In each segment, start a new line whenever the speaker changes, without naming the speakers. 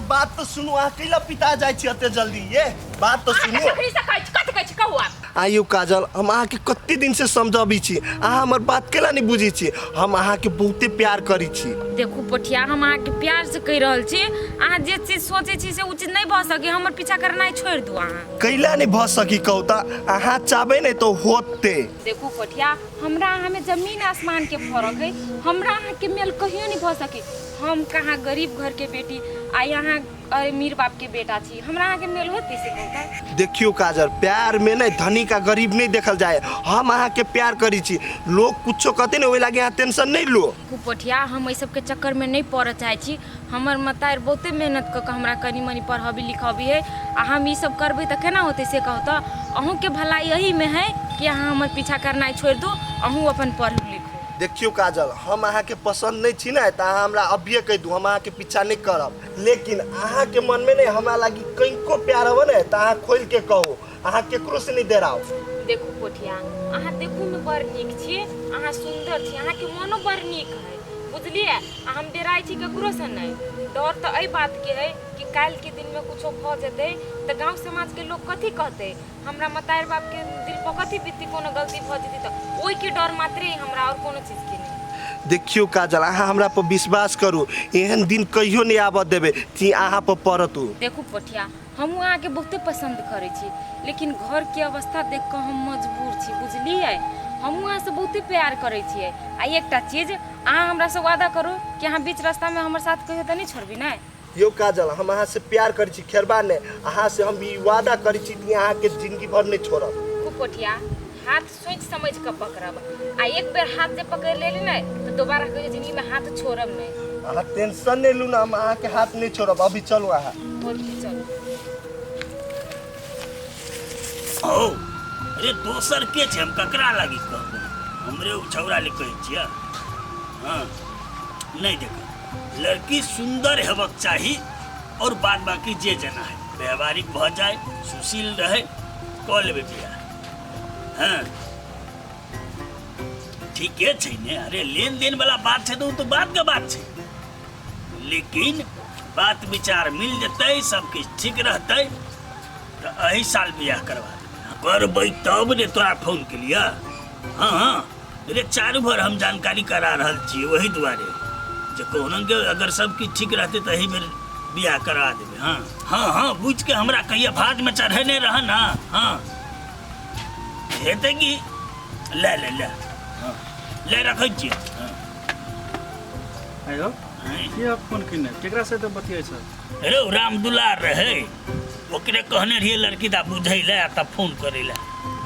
बात तो सुनो अकेला पिता जाए छी अते जल्दी ये बात तो सुनो आयु काजल हम अहाँ के कते दिन से समझाबी छी अहाँ हमर बात केला नहीं बुझी छी हम अहाँ के बहुते प्यार करी छी
देखू पोठिया हम अहाँ के प्यार से कह रहल छी अहाँ जे चीज सोचे छी से उ चीज नहीं भ सके हमर पीछा करनाइ छोड़ दू अहाँ
कैला नहीं भ सकी कहू त अहाँ चाहबे नहीं तो होते
देखू पोठिया हमरा अहाँ में जमीन आसमान के फर्क है हमरा अहाँ के मेल कहियो नहीं भ सके हम कहाँ गरीब घर के बेटी आ यहाँ अमीर बाप के बेटा छी हमरा अहाँ के मेल होत से कहता
देखियो काजल प्यार में नहीं धनी का गरीब नहीं देखल जाए हम अहाँ के प्यार करी छी लोग कुछो कहते नहीं ओइ लागे अहाँ टेंशन नहीं लो
पोठिया हम सब के चक्कर में नहीं पड़ चाहे छी हमर मतार बहुते मेहनत क के हमरा कनी मनी पढ़ाबी लिखाबी है आ हम ई सब करबे त केना होते से कहू त अहूँ के भलाई यही में है कि अहाँ हमर पीछा करनाइ छोड़ दू अहूँ अपन पढ़ लिखू
देखियो काजल हम अहाँ के पसंद नहीं छी ना त अहाँ हमरा अभिये कह दू हम अहाँ के पीछा नहीं करब लेकिन अहाँ के मन में नहीं हमरा लागी कईको प्यार हो ना त अहाँ खोल के कहो अहाँ केकरो से नहीं डराओ
देखू पोठिया अहाँ देखू में बड़ नीक छी अहाँ सुंदर छी अहाँ के मनो बड़ नीक है बुझलिए हम डराई छी केकरो से नहीं डर तो एई बात के है कि काल के दिन में कुछो भ जेते त गांव समाज के लोग कथी कहते हमरा मतार बाप के दिल पर कथी बीती कोनो गलती भ जेती त ओई के डर मात्रे हमरा और कोनो चीज के नहीं
देखियो काजल अहाँ हमरा पर विश्वास करू एहन दिन कहियो नहीं आबऽ देबे कि अहाँ पर पड़तू
देखू पोठिया हम अहाँ के बहुते पसंद करे छी लेकिन घर के अवस्था देख के हम मजबूर छी बुझलिए हम अहाँ से बहुते प्यार करे छिए आ एकटा चीज अहाँ हमरा से वादा करू कि अहाँ बीच रास्ता में हमर साथ कहियो त नहीं छोड़बी ना
यो काजल हम अहाँ से प्यार करी छी खेरबा ने अहाँ से हम ई वादा करी छी कि अहाँ के जिंदगी भर नहीं छोड़ब
पोठिया हाथ सोच समझ के पकड़ब आ एक बेर हाथ जे पकड़ लेली ना तो दोबारा कहियो जिंदगी में हाथ छोड़ब नहीं
अहाँ टेंशन नहीं लू ना हम अहाँ के हाथ नहीं छोड़ब अभी चलो अहाँ
चलो
ओ अरे दोसर के छै हम ककरा लागी कहबो हमरे उ छौरा ले कहै छियै हां नहीं देखो लड़की सुंदर हेबाक चाही और बाद बाकी जे जना है व्यवहारिक भ जाए सुशील रहे क लेबे बिया हां ठीके छै ने अरे लेन देन वाला बात छै तो बात के बात छै लेकिन बात विचार मिल जतै सब कुछ ठीक रहतै तो एही साल बियाह करवा करबै तब ने तोरा फोन के लिया हाँ हाँ अरे चारू भर हम जानकारी करा रहल छी वही दुआरे जे कहूँ के अगर सब किछ ठीक रहते तो यही बेर बियाह करा देबे हाँ हाँ हाँ बुझ के हमरा कहिया भात में चढ़ेने रह ना हाँ हेते कि ले ले ले हाँ ले रखै छी हाँ
आयो ये फोन किने केकरा से तो बतियै छ
अरे राम दुलार रहे ओकरे कहने रहिए लड़की दा बुझै ले त फोन करे ले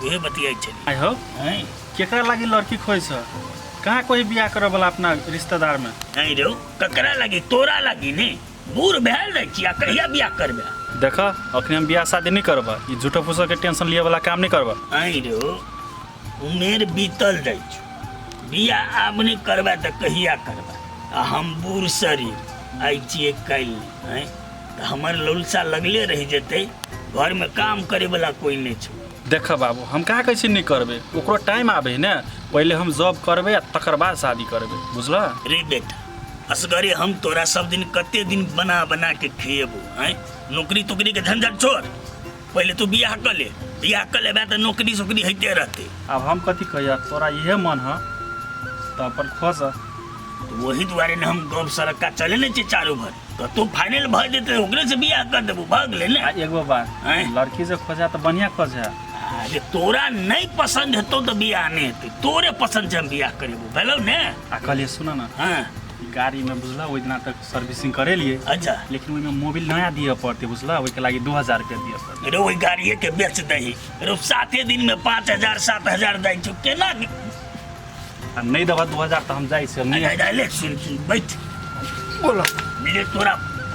उहे बतियै छै
आयो
हैं
केकरा लागी लड़की खोइ छ कहाँ कोई बियाह करे वाला अपना रिश्तेदार में
नहीं रो ककरा लागी तोरा लागी ने बूढ़ भेल रह छिया कहिया बियाह करबे
देख अखनी हम बियाह शादी नहीं करबा ई झूठो फूसो के टेंशन लिए वाला काम नहीं करबा
नहीं रो उमेर बीतल जाइ छ बियाह आब नहीं करबा त कहिया करबा आ हम बूढ़ शरीर आई छिए काल हैं त हमर लुलसा लगले रह जेते घर में काम करे वाला कोई नहीं छ
देख बाबू हम कहाँ कैसे नहीं करबे ओकरो टाइम आबे ने पहले हम जॉब करबे तकर बाद शादी करबे बुझला
रे बेटा असगरे हम तोरा सब दिन कते दिन बना बना के खिएबो हैं नौकरी तोकरी के झंझट छोड़ पहले तू बियाह कर ले तो नौकरी सोकरी होते रहते
अब हम कथी कहिया तोरा इहे मन है तो अपन खोज
तो वही दुआरे ने हम गप सड़क का चले नहीं छे चारों भर तो तू फाइनल भ देते ओकरे से बियाह कर देबो भाग ले ने
एगो बात लड़की से खोजा तो बढ़िया खोजा
अरे तोरा नहीं पसंद है तो बियाह नहीं हेतै तोरे पसंद से हम बियाह करेबो भेलौ ने
आ कहलिए सुना ना
हां
गाड़ी में बुझला ओइ दिना तक सर्विसिंग करे लिए
अच्छा
लेकिन ओइ में मोबिल नया दिए पड़ते बुझला ओइ के लागी 2000 रुपया दिए पड़ते
अरे ओइ गाड़िए के बेच दही अरे 7 दिन में 5000 7000 दै छु केना
आ नहीं दबा 2000 तो हम जाई से नहीं
ले सुन बैठ
बोला
मिले तोरा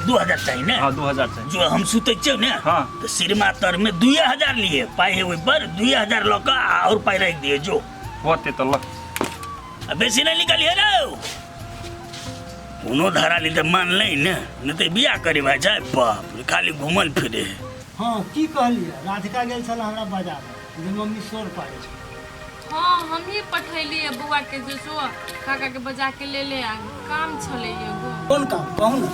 2000 चाहिए ना
हां 2000 चाहिए
जो हम सुते छ ने
हां
तो सिरमा तर में 2000 लिए पाए है ओइ पर 2000 लका और पाई रख दिए जो
होते तो ल
अबे से नहीं निकलिए रे कोनो धारा ली तो मान ले न तो बियाह करे भाई जाए बाप खाली घूमल फिरे
हाँ की कहलिए राधिका गेल छल हमरा बाजार जे मम्मी शोर पाड़े छै
हाँ हम ही पठैली बुआ के जो काका के बजा के ले आ काम छले एगो
कोन काम कहू ना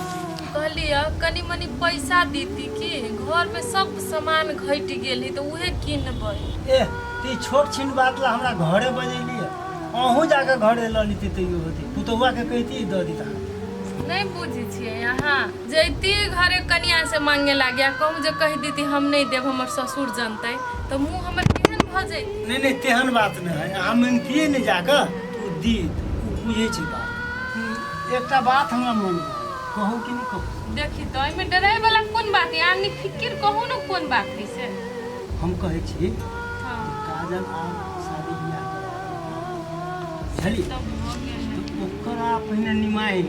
कहलिए कनी मनी पैसा दीती कि घर में सब सामान घट गेल तो उहे किनबै।
ए ती छोट छिन बात ला हमरा घरे बजैली अहूँ जाके घरे ल लीती तैयो होती पुतौआ के कहती द दी
नहीं बुझी छिए यहाँ जैती घरे कनिया से मांगे लागिया कहूँ जे कह दीती हम नहीं देव हमर ससुर जनते तो मुँह हमर केहन भ जैती।
नहीं तेहन बात नहीं है अहाँ मांगतिए नहीं जाके तू दी बुझे छी बात। एकटा बात हमरा मन कहू कि नहीं कहू।
देखी तो एमे डराए वाला कोन बात है आनी फिकिर कहू न कोन बात है से
हम कहे छी
हां
काजल आ शादी बियाह चली
तब हो गया है।
ओकरा पहिने निमाई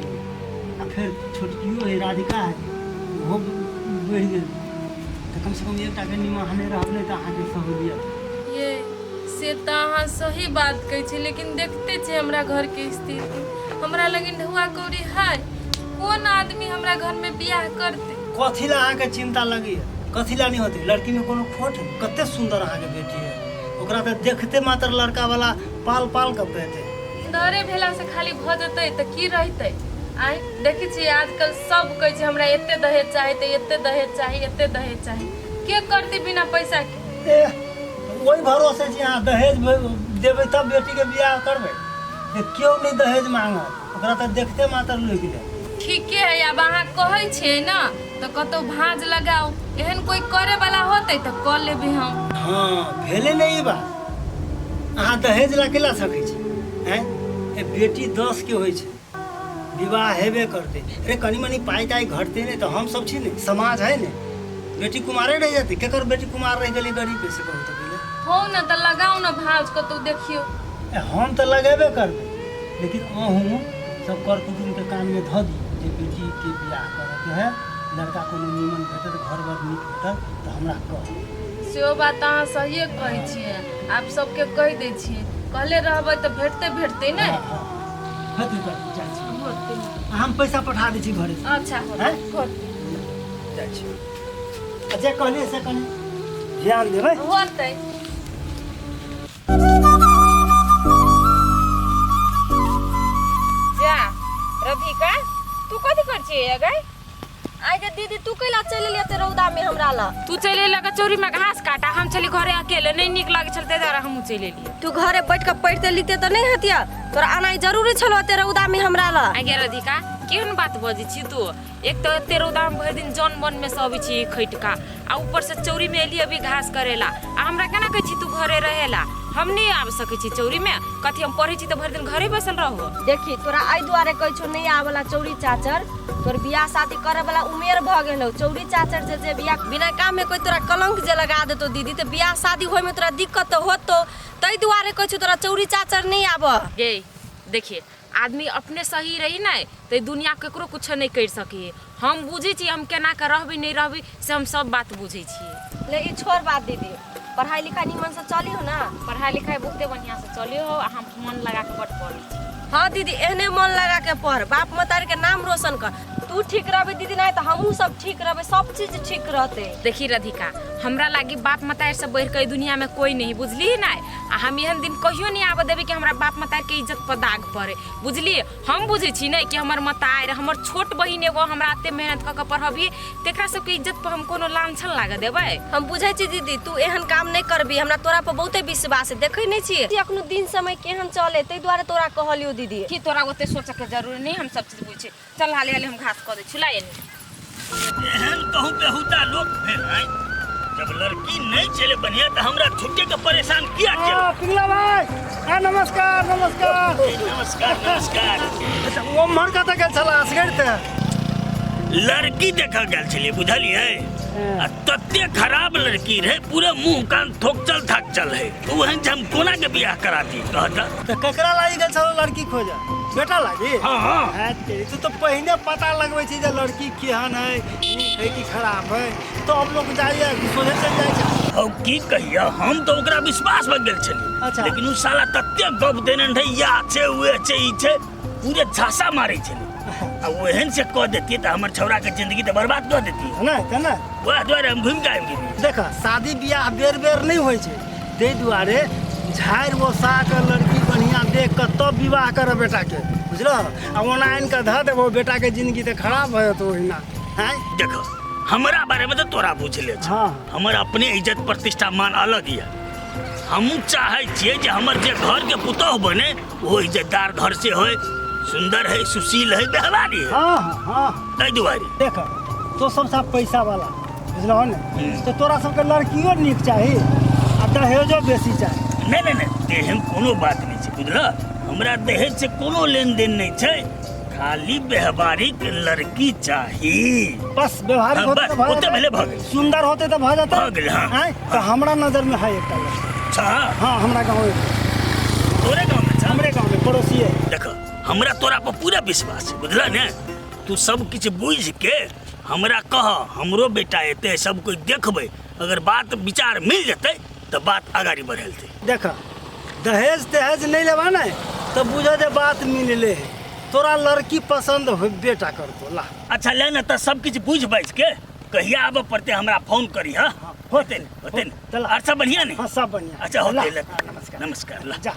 आ फिर छोटकियो है राधिका है वो बढ़ गेल तो कम से कम एकटा के निमाहने रहले त अहाँ के सहूलियत
ये से तो अहाँ सही बात कहै छी लेकिन देखते छे हमरा घर के स्थिति हमरा लगिन ढुआ कौड़ी है कौन आदमी हमरा घर में बियाह करते।
कथी ला अहाँ के चिंता लगी कथी ला नहीं होती लड़की में कोनो खोट है कते सुंदर अहाँ के बेटी है ओकरा त देखते मात्र लड़का वाला पाल पाल के पेते
डरे भेला से खाली भ जतै त की रहतै। आई देखी छी आजकल सब कहै छै हमरा एते दहेज चाही त एते दहेज चाही एते दहेज चाही के करती बिना पैसा के।
वही भरोसे छी अहाँ दहेज देबै तब बेटी के बियाह करबै क्यों नहीं दहेज मांगत ओकरा त देखते मात्र लुक ले।
ठीके है अब अहाँ कहै छियै न तो कतौ भांज लगाओ एहन कोई करे वाला होतै त क लेबै हम।
हां भेले नहीं बा अहाँ दहेज ला केला सकै छी हैं ए बेटी 10 के होय छै विवाह हेबे करते अरे कनी मनी पाई ताई घटते नहीं तो हम सब छी ने समाज है ने बेटी कुमारे रह जाती केकर बेटी कुमार रह गेली गरीब कैसे कहू तो पहले
हो न त लगाओ न भांज कतौ देखियो।
हम तो लगेबे करबे लेकिन अहूँ सब कर कुटुम के कान में ध दी जे बेटी के बियाह करे के है लड़का कोनो निमन भेटत घर बर नीक भेटत तो हमरा कह
सेहो बात अहाँ सहिए कहै छियै आप सबके कह दै छियै कहले रहबै त भेटते ने।
हेतु कर जा छी हम पैसा पठा दै छी घरे से।
अच्छा
हैं जा छी अच्छा कहले से कनी ध्यान देबै
होतै।
जा रधिका तू कथी कर छी गई
आई गे दीदी तू कैला चले लिया ते रौदा में हमरा ला
तू चले लगा चोरी में घास काटा हम चली घरे अकेले नहीं निक लागे चलते जा हम चले लिए
तू घरे बैठ के पढ़ते लिते तो नहीं हतिया तोरा आना जरूरी छलो ते रौदा में हमरा ला।
आगे रधिका केहन बात बजी छी तू एक तो तेरो दाम भर दिन जन बन में सब छी खैटका आ ऊपर से चौरी में एली अभी घास करेला आ हमरा केना कह छी तू घरे रहेला हम नहीं आब सके छी चौरी में कथी हम पढ़े छी तो भर दिन घरे बैसल रहो।
देखी तोरा आई दुआरे कहै छौ नहीं आवेला चौरी चाचर तोर बियाह शादी करे वाला उमेर भ गेलौ चौरी चाचर जे बियाह बिना काम में कोई तोरा कलंक जे लगा देतो दीदी तो बियाह शादी होय में तोरा दिक्कत तो होतो तई दुआरे कहै छौ तोरा चौरी चाचर नहीं आब।
गे देखिए आदमी अपने सही रही ना तो दुनिया केकरो कुछ नहीं कर सके हम बुझे छी हम केना के रहबी नहीं रहबी से हम सब बात बुझे छी।
ले ई छोड़ बात दीदी पढ़ाई लिखाई निमन से चली हो ना
पढ़ाई लिखाई बहुते बढ़िया से चली हो हम मन लगा के बट पढ़ी छी।
हाँ दीदी एहने मन लगा के पढ़ बाप मतारी के नाम रोशन कर तू ठीक रहबे दीदी नहीं तो हमहू सब ठीक रहबे सब चीज ठीक रहते।
देखी रधिका हमरा लागी बाप मतारी से बढ़ के दुनिया में कोई नहीं बुझली ना आ हम एहन दिन कहियो नहीं आब देबे कि हमरा बाप मतारी के इज्जत पर दाग पड़े बुझली। हम बुझे छी ना कि हमर मतारी हमर छोट बहिन एगो हमरा एते मेहनत क के पढ़बी तेकरा सब के इज्जत पर हम कोनो लांछन लागे देबे।
हम बुझे छी दीदी तू एहन काम नहीं करबी हमरा तोरा पर बहुते विश्वास है देखे नहीं छी अखनो दिन समय केहन चले तै द्वारे तोरा कहलियो दीदी
कि तोरा ओते सोचे के जरूरी नहीं हम सब चीज बुझे चल हाले हाले हम घास क दे छुला
एहन कहूँ बेहुदा लोग भेल हैं जब लड़की नहीं चले बढ़िया तो हमरा छुट्टे के परेशान किया
हां पिंगला भाई हां नमस्कार नमस्कार
नमस्कार नमस्कार
वो मर का त गेल छला असगरते
लड़की देखा गल छलिए बुझलिए आ तत्ते खराब लड़की रहे पूरे मुंह कान थोकचल थाकचल है तो वहन हम कोना के बियाह करा दी कहता
त ककरा लागी गेल छलो लड़की खोजा बेटा लागी।
हां हां
तू तो पहिने पता लगबै छी जे लड़की केहन है नीक है कि खराब है तो हम लोग जाइए सोचे चल जाए छै
औ की कहिया हम तो ओकरा विश्वास भ गेल छली
अच्छा।
लेकिन उ साला तत्ते गप देने रहे या छे उए छे ई छे पूरे झांसा मारे छली आ ओहन से कह देती त हमर छौरा के जिंदगी त बर्बाद कर देती
है ना है ना
वह द्वारे हम घूम के आबि गेली।
देख शादी बियाह बेर बेर नहीं होय छै तै दुआरे झाड़ बसा के लड़की बढ़िया देख के तब विवाह कर बेटा के बुझल आ ओना आनिकऽ धऽ देबो बेटा के जिंदगी तऽ खराब भऽ जेतौ ओहिना हैं।
देखो हमरा बारे में तो तोरा बुझले छ
हाँ।
हमर अपने इज्जत प्रतिष्ठा मान अलग ये। हम चाहे छियै जे हमर जे घर के पुतोह बने वो इज्जतदार घर से होय, सुंदर है, सुशील है, व्यवहारी है।
हाँ हाँ हाँ
ताहि दुआरे
देख तो सबसे पैसा वाला बुझलहो ने तो तोरा सबके लड़कियो नीक चाही आ दहेजो बेसी चाही।
नहीं तेहन कोनो बात नहीं छै बुझल। हमरा दहेज से कोनो लेन देन नहीं छै, खाली व्यवहारिक लड़की चाही।
बस व्यवहारिक होते तो
ओते भेले भऽ गेल।
सुंदर होते तो भऽ जाता
भऽ गेल, हाँ।
तो हमरा नजर में है एकटा लड़का।
अच्छा
हाँ हमरा गाँव में,
तोरे गाँव में छ?
हमरे गाँव में पड़ोसी है।
देखो हमरा तोरा पर पूरा विश्वास है बुझल ने। तू सब किछ बुझ के हमरा कह, हमरो बेटा एते सब कोई देखबै, अगर बात विचार मिल जेतै तो बात आगाड़ी बढ़ेलतै।
देख दहेज तहेज नहीं लेबा ना तो बुझ जे बात मिलले है, तोरा लड़की पसंद हो बेटा करतो ला।
अच्छा ले ना तो सब किछ बुझ बाझ के कहिया आबे पड़ते हमरा फोन करी। हाँ होते न
चल
और सब बढ़िया ने?
हाँ सब बढ़िया।
अच्छा होते
ला,
ले।
हाँ, नमस्कार
नमस्कार ला।
जा